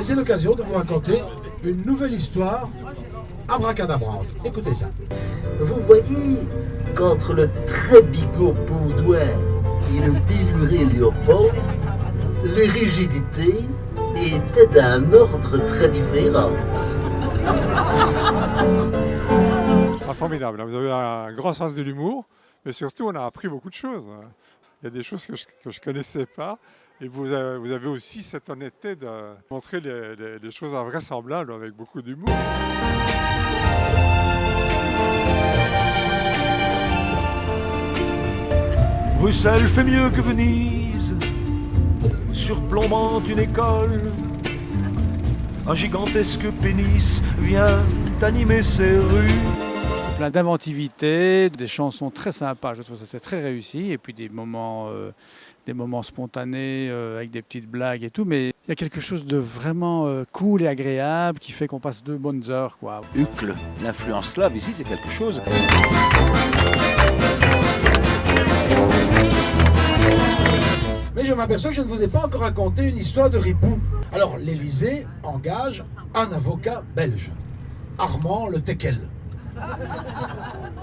c'est l'occasion de vous raconter une nouvelle histoire abracadabrante. Écoutez ça. Vous voyez qu'entre le très bigot Baudouin et le déluré Léopold, les rigidités étaient d'un ordre très différent. Ah, formidable, vous avez un grand sens de l'humour, mais surtout on a appris beaucoup de choses. Il y a des choses que je ne connaissais pas, et vous avez aussi cette honnêteté de montrer les choses invraisemblables avec beaucoup d'humour. Bruxelles fait mieux que Venise, surplombant une école. Un gigantesque pénis vient animer ses rues. Plein d'inventivité, des chansons très sympas, je trouve ça c'est très réussi, et puis des moments spontanés avec des petites blagues et tout, mais il y a quelque chose de vraiment cool et agréable qui fait qu'on passe de bonnes heures, quoi. Uccle, l'influence slave ici c'est quelque chose. Mais je m'aperçois que je ne vous ai pas encore raconté une histoire de ripou. Alors, l'Élysée engage un avocat belge, Armand Le Teckel.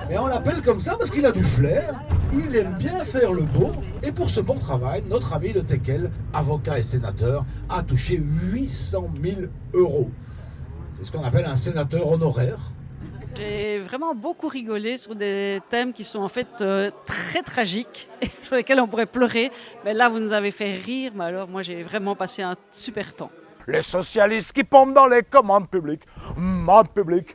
Mais on l'appelle comme ça parce qu'il a du flair, il aime bien faire le beau, et pour ce bon travail, notre ami Le Teckel, avocat et sénateur, a touché 800 000 €. C'est ce qu'on appelle un sénateur honoraire. J'ai vraiment beaucoup rigolé sur des thèmes qui sont en fait très tragiques et sur lesquels on pourrait pleurer. Mais là, vous nous avez fait rire, mais alors moi j'ai vraiment passé un super temps. Les socialistes qui pompent dans les commandes publiques. Monde public.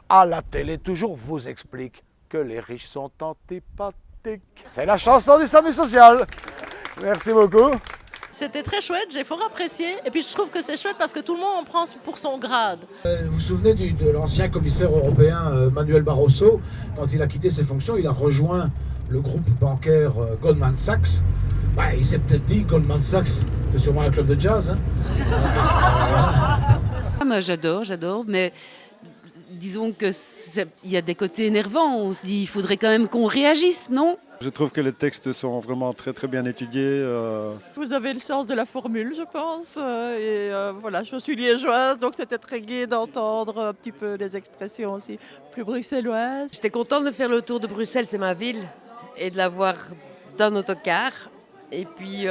À la télé, toujours vous explique que les riches sont antipathiques. C'est la chanson du SAMU social. Merci beaucoup. C'était très chouette, j'ai fort apprécié. Et puis je trouve que c'est chouette parce que tout le monde en prend pour son grade. Vous vous souvenez de l'ancien commissaire européen Manuel Barroso, quand il a quitté ses fonctions, il a rejoint le groupe bancaire Goldman Sachs. Bah, il s'est peut-être dit, Goldman Sachs, c'est sûrement un club de jazz. Hein. Moi j'adore, mais disons qu'il y a des côtés énervants. On se dit il faudrait quand même qu'on réagisse, non ? Je trouve que les textes sont vraiment très très bien étudiés. Vous avez le sens de la formule, je pense. Voilà, je suis liégeoise, donc c'était très gai d'entendre un petit peu les expressions aussi plus bruxelloises. J'étais contente de faire le tour de Bruxelles, c'est ma ville, et de la voir d'un autocar. Et puis,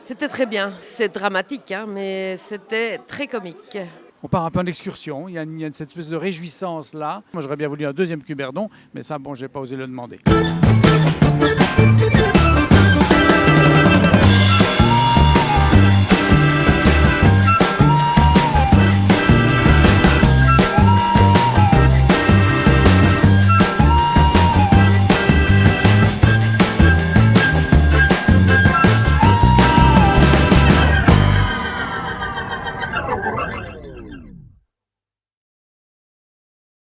c'était très bien. C'est dramatique, hein, mais c'était très comique. On part un peu en excursion, il y a cette espèce de réjouissance là. Moi j'aurais bien voulu un deuxième Cuberdon, mais ça bon, j'ai pas osé le demander.